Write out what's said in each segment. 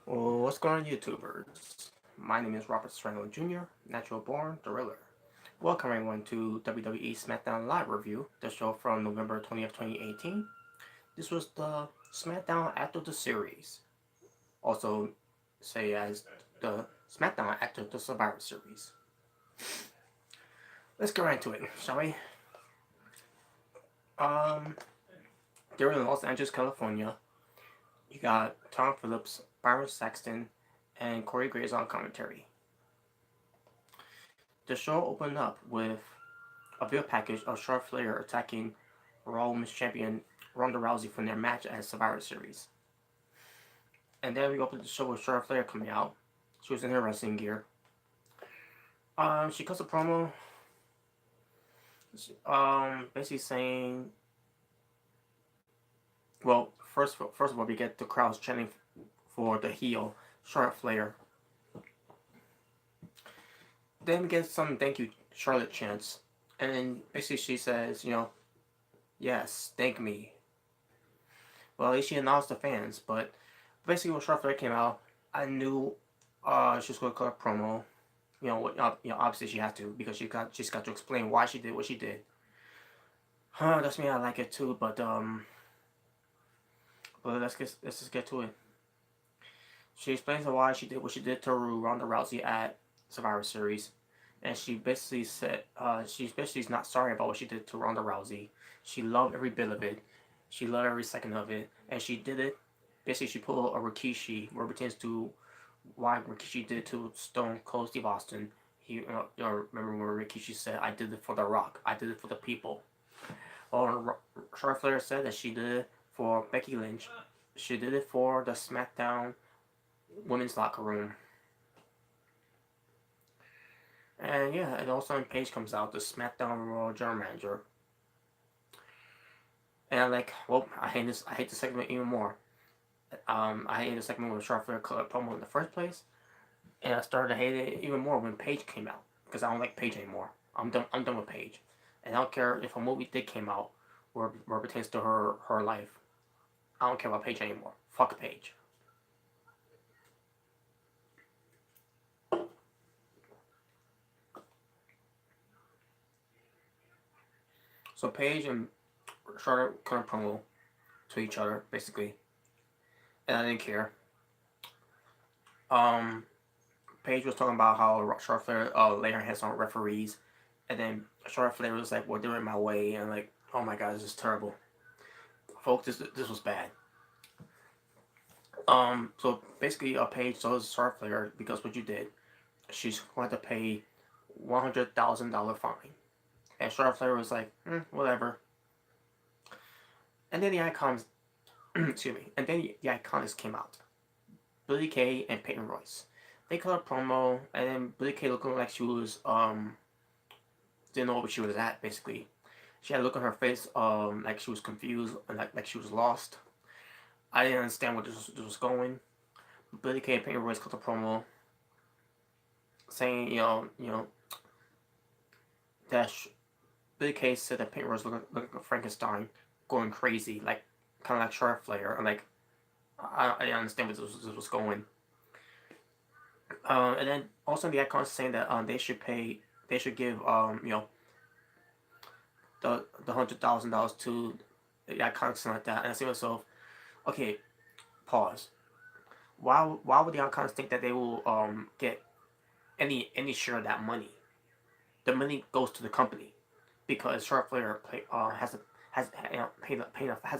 Well, what's going on, YouTubers? My name is Robert Serrano Jr., natural born thriller. Welcome everyone to WWE SmackDown Live Review, the show from November 20th, 2018. This was the SmackDown after the series, also say as the SmackDown after the Survivor Series. Let's get right into it, shall we? Um, they're in Los Angeles, California. You got Tom Phillips, Byron Saxton, and Corey Graves on commentary. The show opened up with a video package of Charlotte Flair attacking Raw Women's Champion Ronda Rousey from their match at Survivor Series. And then we opened the show with Charlotte Flair coming out. She was in her wrestling gear. She cuts a promo, basically saying, well, first of all, we get the crowds chanting for the heel Charlotte Flair. Then we get some thank you Charlotte chants, and then basically she says, yes, thank me. Well, at least she announced the fans, but basically when Charlotte Flair came out, I knew she was going to cut a promo. Obviously she had to because she's got to explain why she did what she did. That's me. I like it too, but let's just get to it. She explains why she did what she did to Ronda Rousey at Survivor Series, and she basically said she's not sorry about what she did to Ronda Rousey. She loved every bit of it. She loved every second of it, and she did it. Basically, she pulled a Rikishi, where it pertains to why Rikishi did to Stone Cold Steve Austin. Remember when Rikishi said, "I did it for The Rock. I did it for the people." Well, Charlotte Flair said that she did it for Becky Lynch. She did it for the SmackDown women's locker room. And yeah, and also when Paige comes out, the SmackDown Raw General Manager. And I'm like, well, I hate the segment even more. I hated the segment when Charlotte Flair cut a promo in the first place, and I started to hate it even more when Paige came out because I don't like Paige anymore. I'm done with Paige, and I don't care if a movie did came out where it pertains to her life. I don't care about Paige anymore. Fuck Paige. So Paige and Charlotte cut a promo to each other basically, and I didn't care. Um, Paige was talking about how Charlotte Flair laid her hands on referees, and then Charlotte Flair was like, "Well, they're in my way," and like, "Oh my god, this is terrible, folks. This was bad." So basically, Paige tells Charlotte Flair because what you did, she's going to pay $100,000 fine, and Charlotte Flair was like, "Whatever." And then the icons, excuse me, and then the iconics came out. Billie Kay and Peyton Royce. They cut a promo, and then Billie Kay looking like she was didn't know where she was at. Basically, she had a look on her face like she was confused and like she was lost. I didn't understand where this was going. Billie Kay and Peyton Royce cut a promo saying that Billie Kay said that Peyton Royce looked like a Frankenstein, going crazy, like kind of like Charlotte Flair, and like I didn't understand where this was going. And then also the icons saying that they should give the $100,000 to the iconics, something like that. And I say to myself, okay, pause. Why would the icons think that they will get any share of that money? The money goes to the company because Charlotte Flair has to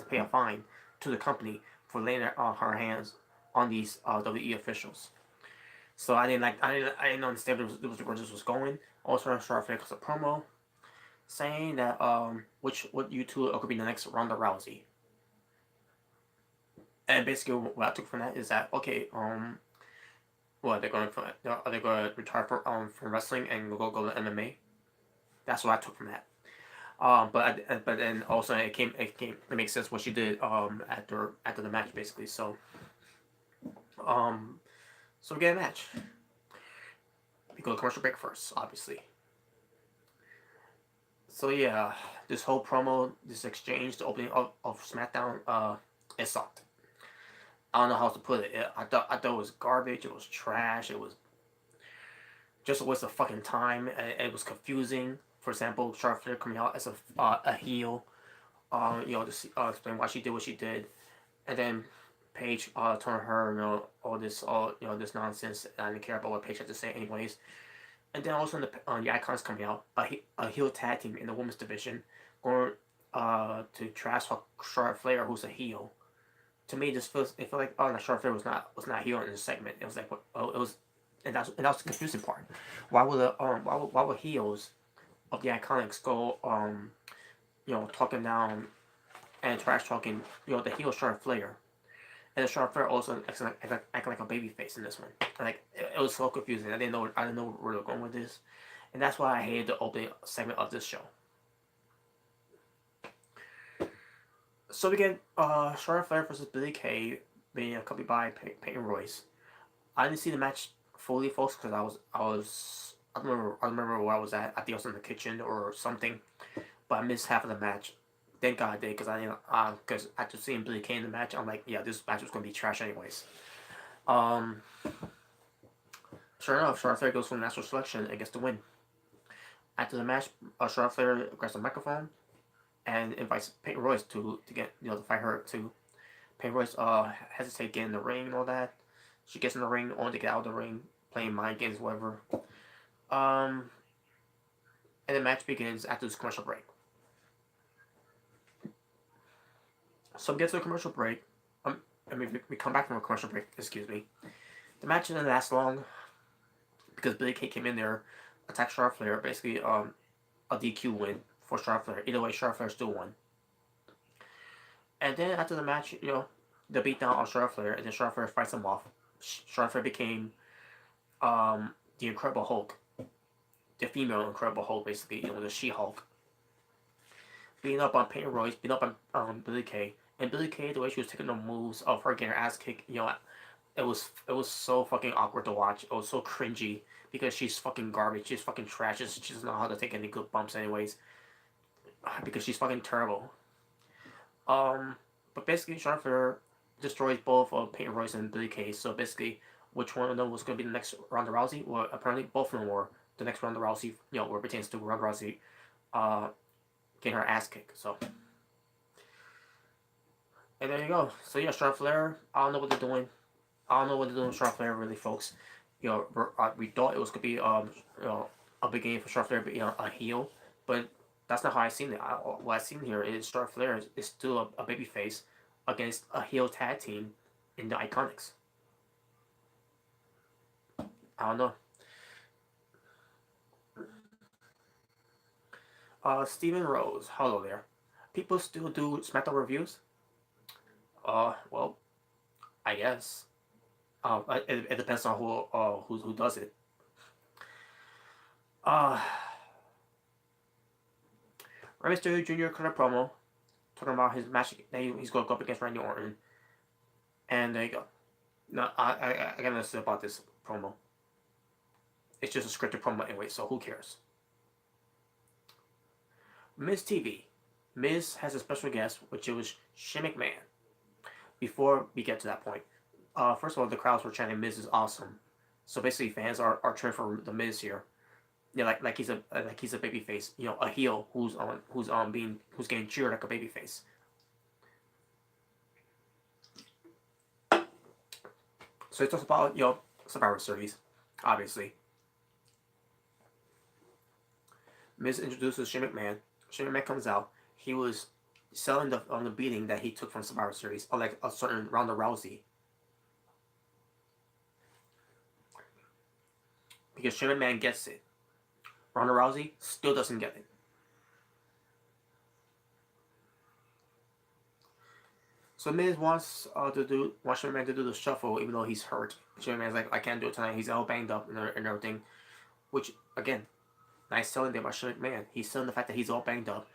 pay a fine to the company for laying her hands on these WE officials. So I didn't understand where this was going. Also, Charlotte Flair cuts a promo saying that what you two could be the next Ronda Rousey. And basically, what I took from that is that okay, what they're going for? Are they going to retire from wrestling and go to MMA? That's what I took from that. But then also it makes sense what she did after the match basically. So so we get a match. We go to commercial break first, obviously. So yeah, this whole promo, this exchange, the opening of SmackDown, it sucked. I don't know how to put it. I thought it was garbage. It was trash. It was just a waste of fucking time. It was confusing. For example, Charlotte Flair coming out as a heel, to explain why she did what she did, and then Paige told her, this nonsense. I didn't care about what Paige had to say, anyways. And then also the Icons coming out, a heel tag team in the women's division, going to trash talk Charlotte Flair, who's a heel. To me, it felt like Charlotte Flair was not heel in this segment. It was like it was, and that was the confusing part. Why would heels of the Iconics go talking down and trash talking the heel Charlotte Flair, and the Charlotte Flair also acting like a baby face in this one. Like it was so confusing. I didn't know where they were going with this, and that's why I hated the opening segment of this show. So we get Charlotte Flair versus Billie Kay being accompanied by Peyton Royce. I didn't see the match fully, folks, because I don't remember where I was at. I think I was in the kitchen or something, but I missed half of the match. Thank God I did, because I didn't. Because after seeing Billie Kay in the match, I'm like, yeah, this match was gonna be trash anyways. Um, sure enough, Charlotte Flair goes for the national selection and gets the win. After the match, Charlotte Flair grabs the microphone and invites Peyton Royce to get to fight her too. Peyton Royce hesitates getting in the ring and all that. She gets in the ring, only to get out of the ring, playing mind games, whatever. Um, and the match begins after this commercial break. So we get to a commercial break. We come back from a commercial break. Excuse me. The match didn't last long because Billie Kay came in there, attacked Charlotte Flair, basically a DQ win for Charlotte Flair. Either way, Charlotte Flair still won. And then after the match, the beatdown on Charlotte Flair, and then Charlotte Flair fights him off. Charlotte Flair became the Incredible Hulk, the female Incredible Hulk, basically, the She-Hulk. Beating up on Peyton Royce, beating up on Billie Kay. And Billie Kay, the way she was taking the moves of her getting her ass kicked, it was so fucking awkward to watch. It was so cringy because she's fucking garbage. She's fucking trash. She doesn't know how to take any good bumps, anyways. Because she's fucking terrible. But basically, Charlotte Flair destroys both Peyton Royce and Billie Kay. So basically, which one of them was going to be the next Ronda Rousey? Well, apparently both of them were the next Ronda Rousey. Where it pertains to Ronda Rousey, getting her ass kicked. So, and there you go. So yeah, Charlotte Flair. I don't know what they're doing. I don't know what they're doing with Charlotte Flair, really, folks. We thought it was gonna be a big game for Charlotte Flair, being a heel, but that's not how I seen it. What I seen here is Charlotte Flair is still a baby face against a heel tag team in the Iconics. I don't know. Steven Rose, hello there. People still do SmackDown reviews? Well, I guess. It depends on who does it. Uh, Rey Mysterio Jr. cut a promo talking about his match that he's going to go up against Randy Orton, and there you go. No, I got nothing to say about this promo. It's just a scripted promo anyway, so who cares? Miz TV. Miz has a special guest, which was Shane McMahon. Before we get to that point, first of all, the crowds were chanting "Miz is awesome," so basically fans are cheering for the Miz here. Yeah, like he's a baby face, a heel who's getting cheered like a baby face. So it talks about Survivor Series, obviously. Miz introduces Shane McMahon. Shane McMahon comes out. He was selling the beating that he took from Survivor Series, or like a certain Ronda Rousey, because Shane McMahon gets it. Ronda Rousey still doesn't get it. So Miz wants Shane McMahon to do the shuffle, even though he's hurt. Shane McMahon's like, I can't do it tonight. He's all banged up and everything. Which again, nice selling there by Shane McMahon. He's selling the fact that he's all banged up.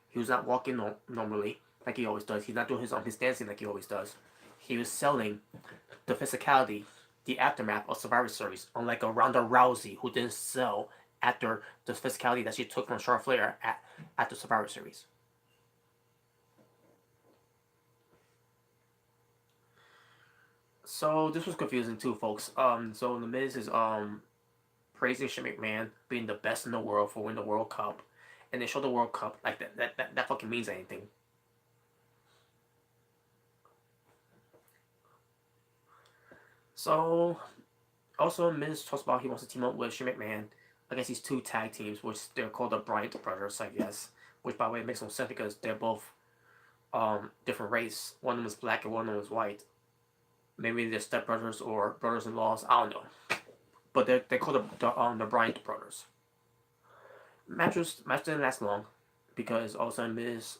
He was not walking normally like he always does. He's not doing his dancing like he always does. He was selling the physicality, the aftermath of Survivor Series, unlike a Ronda Rousey who didn't sell after the physicality that she took from Charlotte Flair at the Survivor Series. So this was confusing too, folks. So the Miz is praising Shane McMahon being the best in the world for winning the World Cup, and they show the World Cup like that fucking means anything. So also Miz talks about he wants to team up with Shane McMahon against these two tag teams, which they're called the Bryan brothers, I guess. Which by the way makes no sense because they're both different race. One of them is black and one of them is white. Maybe they're stepbrothers or brothers-in-laws. I don't know. But they call the Bryan brothers. Match didn't last long because all of a sudden Miz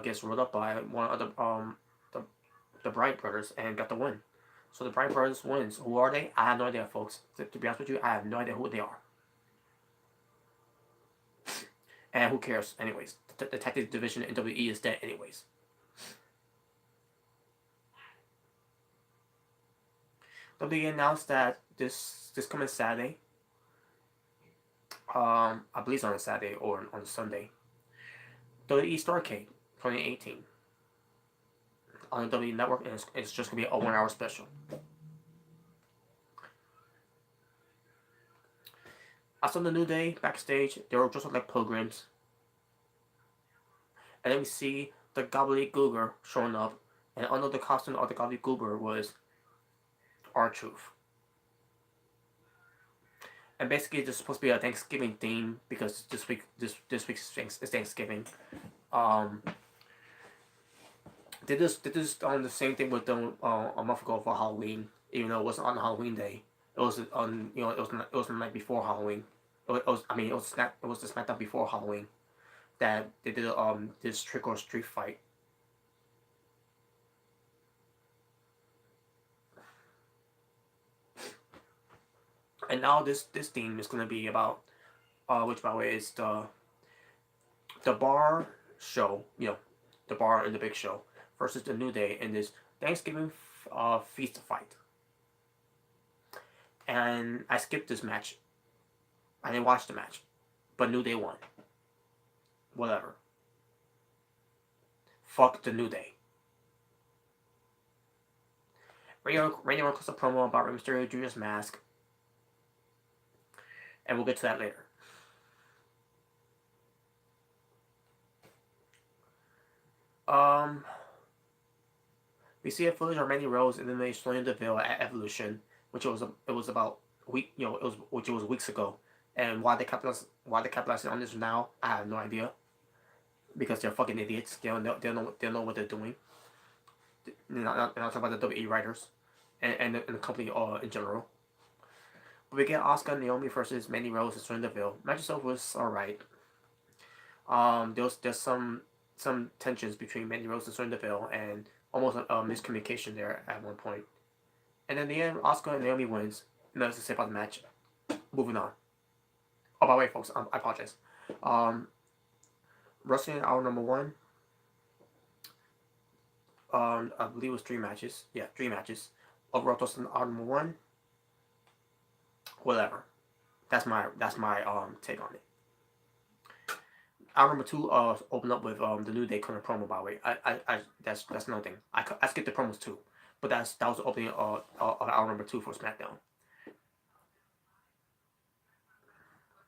gets rolled up by one of the Bryan brothers and got the win. So the Bryan brothers wins. Who are they? I have no idea, folks. To be honest with you, I have no idea who they are. And who cares? Anyways, the tag team division in WWE is dead. Anyways. WWE announced that this coming Saturday, I believe it's on a Saturday or on a Sunday, WWE Starrcade 2018 on the WWE Network, and it's just gonna be a 1 hour special. I saw the New Day backstage. They were just like pilgrims, and then we see the Gobbledygooker showing up, and under the costume of the Gobbledygooker was R-Truth. And basically, there's supposed to be a Thanksgiving theme because this week is Thanksgiving. Did this the same thing with them a month ago for Halloween, even though it wasn't on Halloween day. It was on it was the night before Halloween. It was the SmackDown before Halloween that they did this trick or street fight. And now this theme is gonna be about which by the way is the bar show, the bar and the big show versus the New Day in this Thanksgiving feast fight. And I skipped this match. I didn't watch the match, but New Day won. Whatever. Fuck the New Day. Randy Orton cuts a promo about Rey Mysterio Jr.'s mask, and we'll get to that later. We see a footage of Mandy Rose and then they Sonya Deville at Evolution, which it was about week, which was weeks ago. And why they capitalizing on this now, I have no idea. Because they're fucking idiots. They don't know what they're doing. They're not talking about the WWE writers and the company in general. But we get Asuka and Naomi versus Mandy Rose and Sonya Deville. Match itself was alright. There's some tensions between Mandy Rose and Sonya Deville and almost a miscommunication there at one point. And in the end, Asuka and Naomi wins. Nothing to say about the match. Moving on. Oh, by the way, folks, I apologize. Wrestling hour number 1. I believe it was 3 matches. Yeah, 3 matches. Overall, wrestling hour number 1. Whatever. That's my take on it. Hour number 2 opened up with the New Day current promo. By the way, that's another thing. I skipped the promos too, but that was the opening of hour number 2 for SmackDown.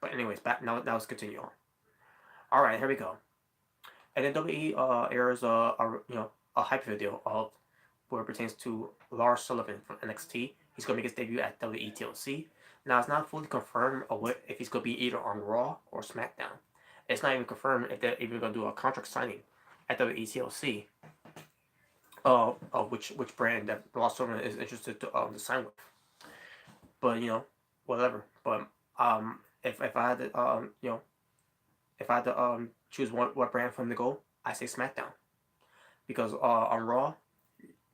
But anyways, now let's continue on. All right, here we go. And then WWE airs a hype video of where it pertains to Lars Sullivan from NXT. He's gonna make his debut at WWE TLC. Now it's not fully confirmed if he's gonna be either on Raw or SmackDown. It's not even confirmed if they're even gonna do a contract signing at WWE TLC. Of which brand that Lars Sullivan is interested to sign with. But whatever. But if I had to if I had to choose what brand for him to go, I say SmackDown, because on Raw,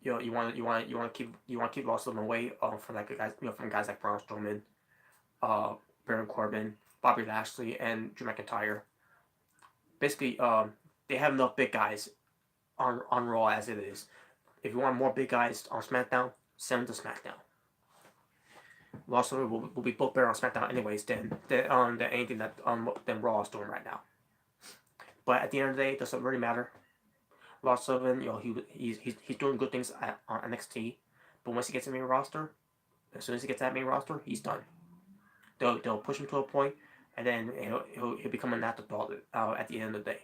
you want to keep Lars Sullivan away from guys like Braun Strowman, Baron Corbin, Bobby Lashley, and Drew McIntyre. Basically, they have enough big guys on Raw as it is. If you want more big guys on SmackDown, send them to SmackDown. Raw Silver will be both better on SmackDown anyways than anything that than Raw is doing right now. But at the end of the day, it doesn't really matter. Raw Silver, he's doing good things on NXT, but once he gets in the main roster, as soon as he gets that main roster, he's done. They'll push him to a point, and then he'll become an afterthought at the end of the day,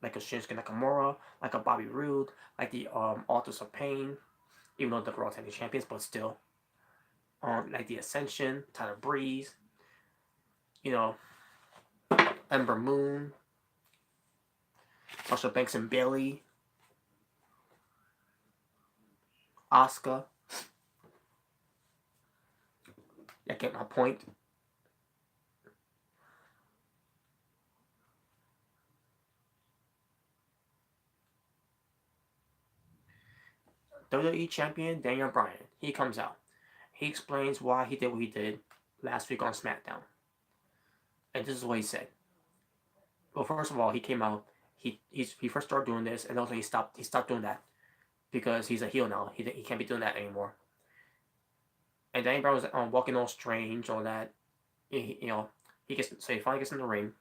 like a Shinsuke Nakamura, like a Bobby Roode, like the Authors of Pain, even though they're Raw Tag Team Champions, but still, like the Ascension, Tyler Breeze, you know, Ember Moon, Sasha Banks and Bayley, Asuka. I get my point. WWE Champion Daniel Bryan. He comes out. He explains why he did what he did last week on SmackDown. And this is what he said. Well, first of all, he came out. He first started doing this, and also he stopped doing that because he's a heel now. He can't be doing that anymore. And Daniel Bryan was walking all strange, all that. He finally gets in the ring.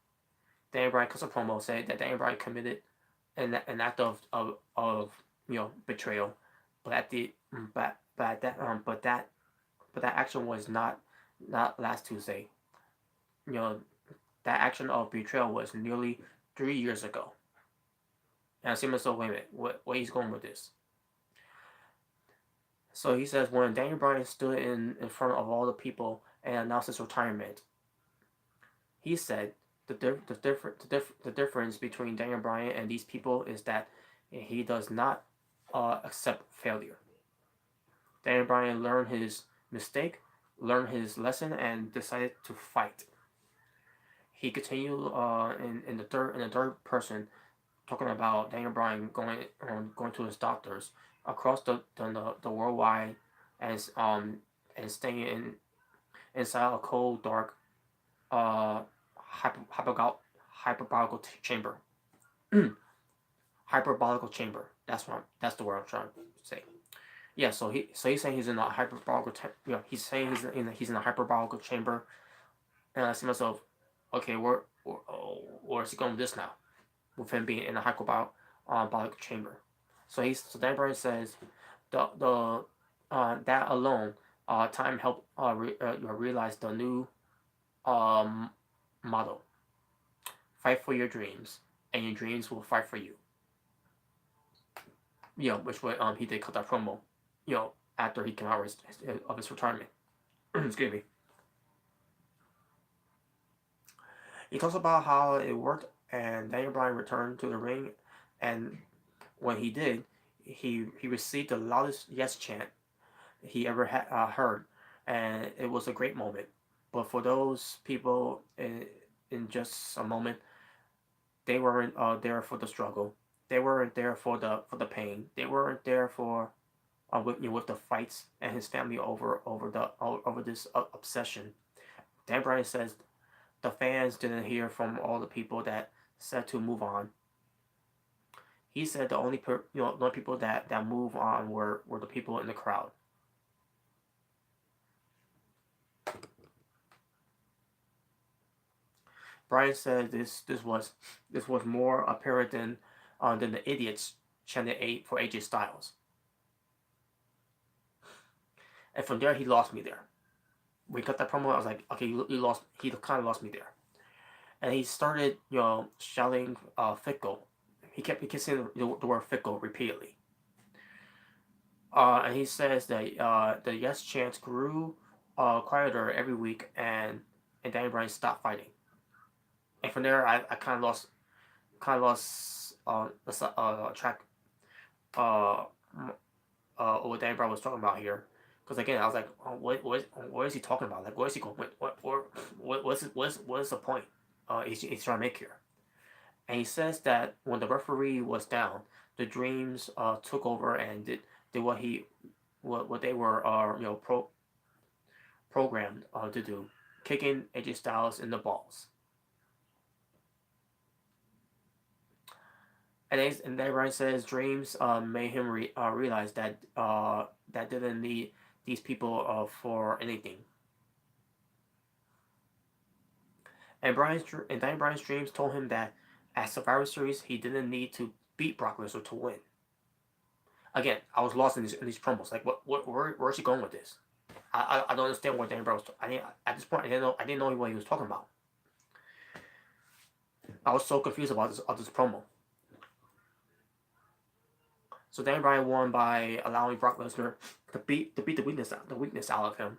Daniel Bryan cuts a promo, said that Daniel Bryan committed an act of betrayal, but at the but that action was not last Tuesday. That action of betrayal was nearly 3 years ago. And I see myself, wait a minute, what he's going with this? So he says when Daniel Bryan stood in front of all the people and announced his retirement, he said the difference between Daniel Bryan and these people is that he does not accept failure. Daniel Bryan learned his mistake, learned his lesson, and decided to fight. He continued in the third person, talking about Daniel Bryan going to his doctors across the worldwide and staying inside a cold, dark, hyperbolical chamber. Hyperbolical chamber. That's the word I'm trying to say. Yeah, so he's saying he's in a hyperbolical. He's saying he's in a hyperbolical chamber, and I see myself, okay, where is he going with this now? With him being in a hyperbolical chamber. So Dan Bryan says the that alone time helped realize the new motto: fight for your dreams, and your dreams will fight for you. Which way he did cut that promo, after he came out of his retirement. Excuse me. He talks about how it worked, and Daniel Bryan returned to the ring, and when he did, he received the loudest yes chant he ever had heard, and it was a great moment. But for those people in just a moment, they weren't there for the struggle. They weren't there for the pain. They weren't there for with the fights and his family over this obsession. Dan Bryan says the fans didn't hear from all the people that said to move on. He said the only people that move on were the people in the crowd. Bryan said this was more apparent than the idiots chanted for AJ Styles. And from there, he lost me there. We cut that promo. I was like, okay, he kind of lost me there. And he started, shouting fickle. He kept saying the word fickle repeatedly. And he says that the yes chants grew quieter every week, and Daniel Bryan stopped fighting. And from there, I kind of lost track what Daniel Bryan was talking about here. Because again, I was like, what is he talking about? Like, where is he going? What is the point he's trying to make here? And he says that when the referee was down, the Dreams took over and did what they were programmed to do, kicking AJ Styles in the balls. And then Ryan says Dreams made him realize that didn't need these people for anything. And Daniel Bryan's dreams told him that at Survivor Series he didn't need to beat Brock Lesnar to win. Again, I was lost in these promos. Like, where's he going with this? I don't understand what Daniel Bryan was. At this point I didn't know what he was talking about. I was so confused about this promo. So Daniel Bryan won by allowing Brock Lesnar to beat the weakness out of him.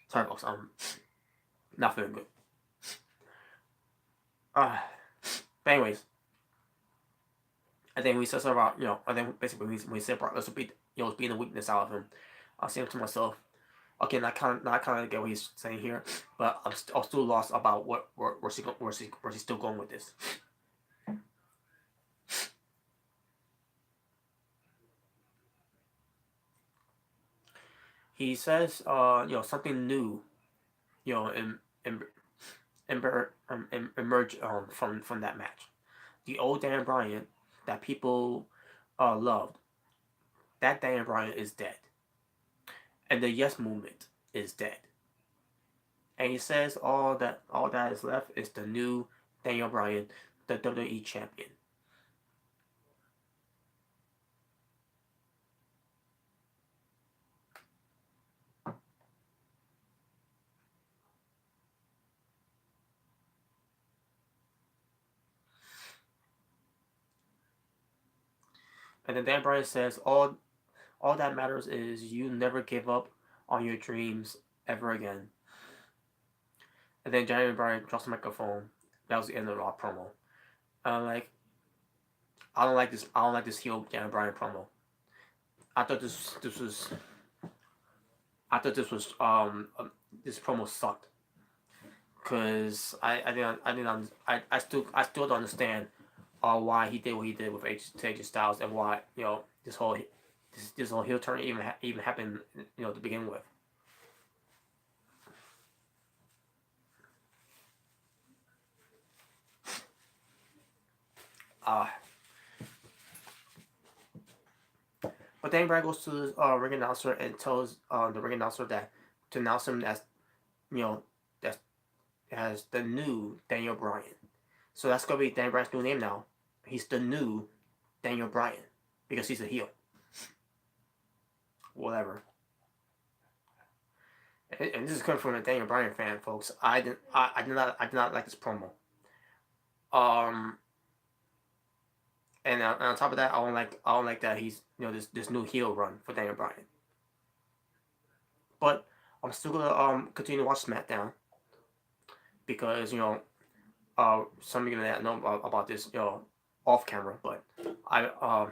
Sorry, folks. I'm not feeling good. But anyways, I think we said something about I think basically when we said Brock Lesnar beating the weakness out of him, I was saying to myself, okay, I kind of get what he's saying here, but I'm still lost about where's he still going with this. He says, something new, emerge from that match. The old Dan Bryan that people loved, that Dan Bryan is dead, and the Yes Movement is dead. And he says all that is left is the new Daniel Bryan, the WWE champion. And then Dan Bryan says all that matters is you never give up on your dreams ever again. And then Daniel Bryan drops the microphone. That was the end of our promo. I don't like this heel Daniel Bryan promo. I thought this promo sucked. Cause I still don't understand why he did what he did with AJ Styles, and why this whole heel turn even happened to begin with. But then Bryan goes to the ring announcer and tells the ring announcer that to announce him as the new Daniel Bryan. So that's gonna be Daniel Bryan's new name now. He's the new Daniel Bryan because he's a heel. Whatever. And this is coming from a Daniel Bryan fan, folks. I did not like this promo. And on top of that, I don't like that he's this new heel run for Daniel Bryan. But I'm still gonna continue to watch SmackDown because some of you that know about this off camera, but I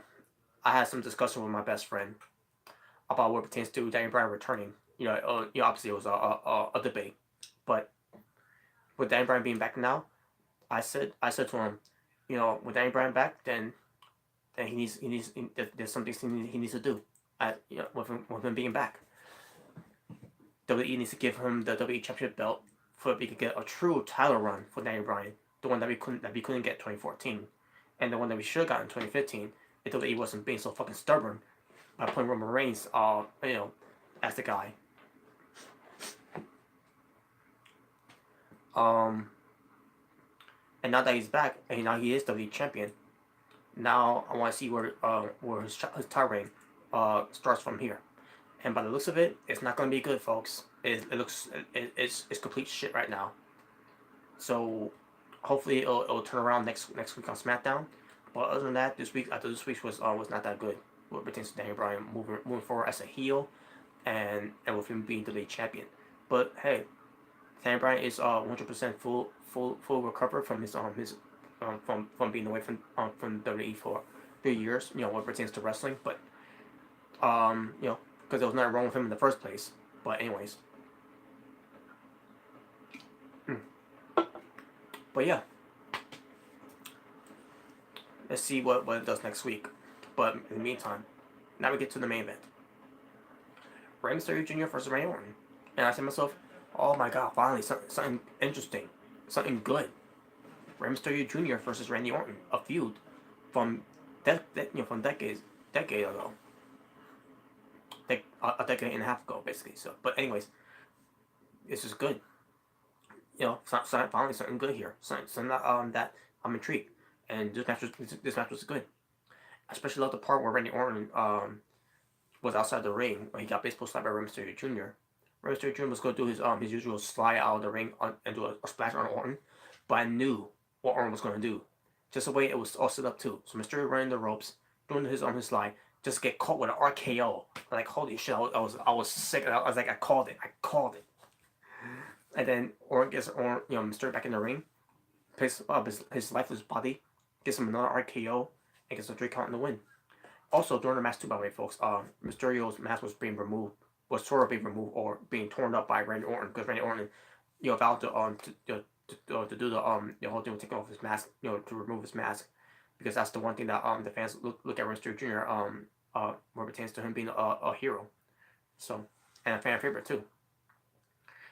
had some discussion with my best friend about what pertains to Daniel Bryan returning. Obviously it was a debate, but with Daniel Bryan being back now, I said to him, with Daniel Bryan back, then there's something he needs to do, with him being back. WWE needs to give him the WWE Championship belt so that we could get a true title run for Daniel Bryan, the one that we couldn't get 2014, and the one that we should have got in 2015 if WWE wasn't being so fucking stubborn by putting Roman Reigns, as the guy. And now that he's back, and now he is WWE champion, now I want to see where his title reign starts from here. And by the looks of it, it's not going to be good, folks. It's complete shit right now. So hopefully it'll turn around next week on SmackDown. But other than that, this week was not that good. What pertains to Daniel Bryan moving forward as a heel, and with him being the league champion. But hey, Daniel Bryan is 100% full recovered from from being away from WWE for 3 years. What pertains to wrestling, but because there was nothing wrong with him in the first place. But anyways. But yeah. Let's see what it does next week. But in the meantime, now we get to the main event. Rey Mysterio Jr. versus Randy Orton. And I said to myself, oh my god, finally something interesting. Something good. Rey Mysterio Jr. versus Randy Orton. A feud from decades ago. like a decade and a half ago, basically. So, but anyways, this is good. Finally something good here. Something that I'm intrigued, and this match was good. I especially love the part where Randy Orton was outside the ring when he got baseball slapped by Rey Mysterio Jr. Rey Mysterio Jr. was going to do his usual slide out of the ring and do a splash on Orton, but I knew what Orton was going to do. Just the way it was all set up too. So Mysterio running the ropes, doing his slide, just get caught with an RKO. Like holy shit, I was sick. I was like, I called it. And then Orton gets Mysterio back in the ring, picks up his lifeless body, gets him another RKO, and gets a 3 count in the win. Also, during the match too, by the way, folks, Mysterio's mask was sort of being removed or being torn up by Randy Orton because Randy Orton, vowed to do the whole thing with taking off his mask, to remove his mask, because that's the one thing that the fans look at Mysterio Jr. Where pertains to him being a hero, so, and a fan favorite too.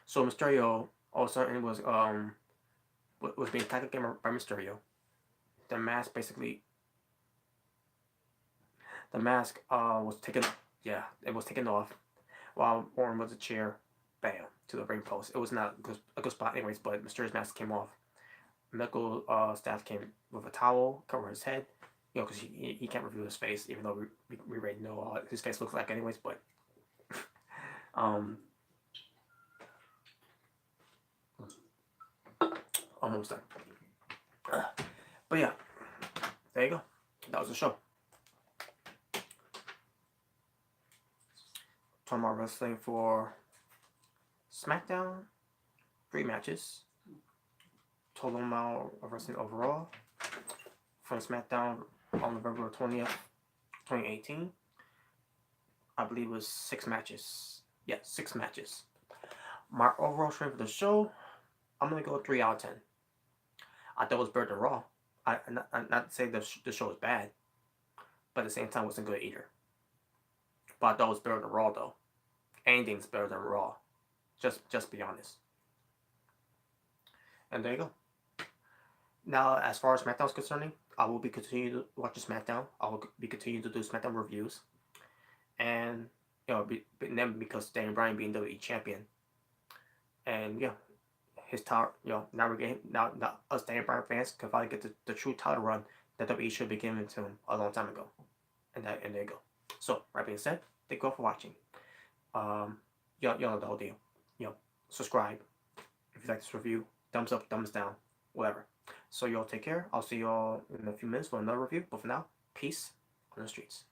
So Mysterio all of a sudden was being tackled by Mysterio. The mask basically was taken, yeah, it was taken off while Orton was a chair, bam, to the ring post. It was not a good spot anyways, but Mysterio's mask came off. Medical staff came with a towel, cover his head, because he can't reveal his face, even though we already know what his face looks like anyways, but almost done. But yeah, there you go. That was the show. Talking about wrestling for SmackDown, 3 matches. Total amount of wrestling overall from SmackDown on November 20th, 2018. I believe it was 6 matches. Yeah, 6 matches. My overall rating for the show, I'm going to go 3 out of 10. I thought it was better than Raw. Not to say the show was bad, but at the same time, it wasn't good either. But I thought it was better than Raw, though. Anything's better than Raw. Just be honest. And there you go. Now, as far as SmackDown is concerning, I will be continuing to watch SmackDown. I will be continuing to do SmackDown reviews. And, then because Daniel Bryan being WWE champion. And, yeah, his title, now we're getting, now us Daniel Bryan fans can finally get the true title run that WWE should be giving to him a long time ago. And there you go. So, that being said, thank you all for watching. Y'all know the whole deal. Subscribe if you like this review. Thumbs up, thumbs down, whatever. So y'all take care. I'll see y'all in a few minutes for another review. But for now, peace on the streets.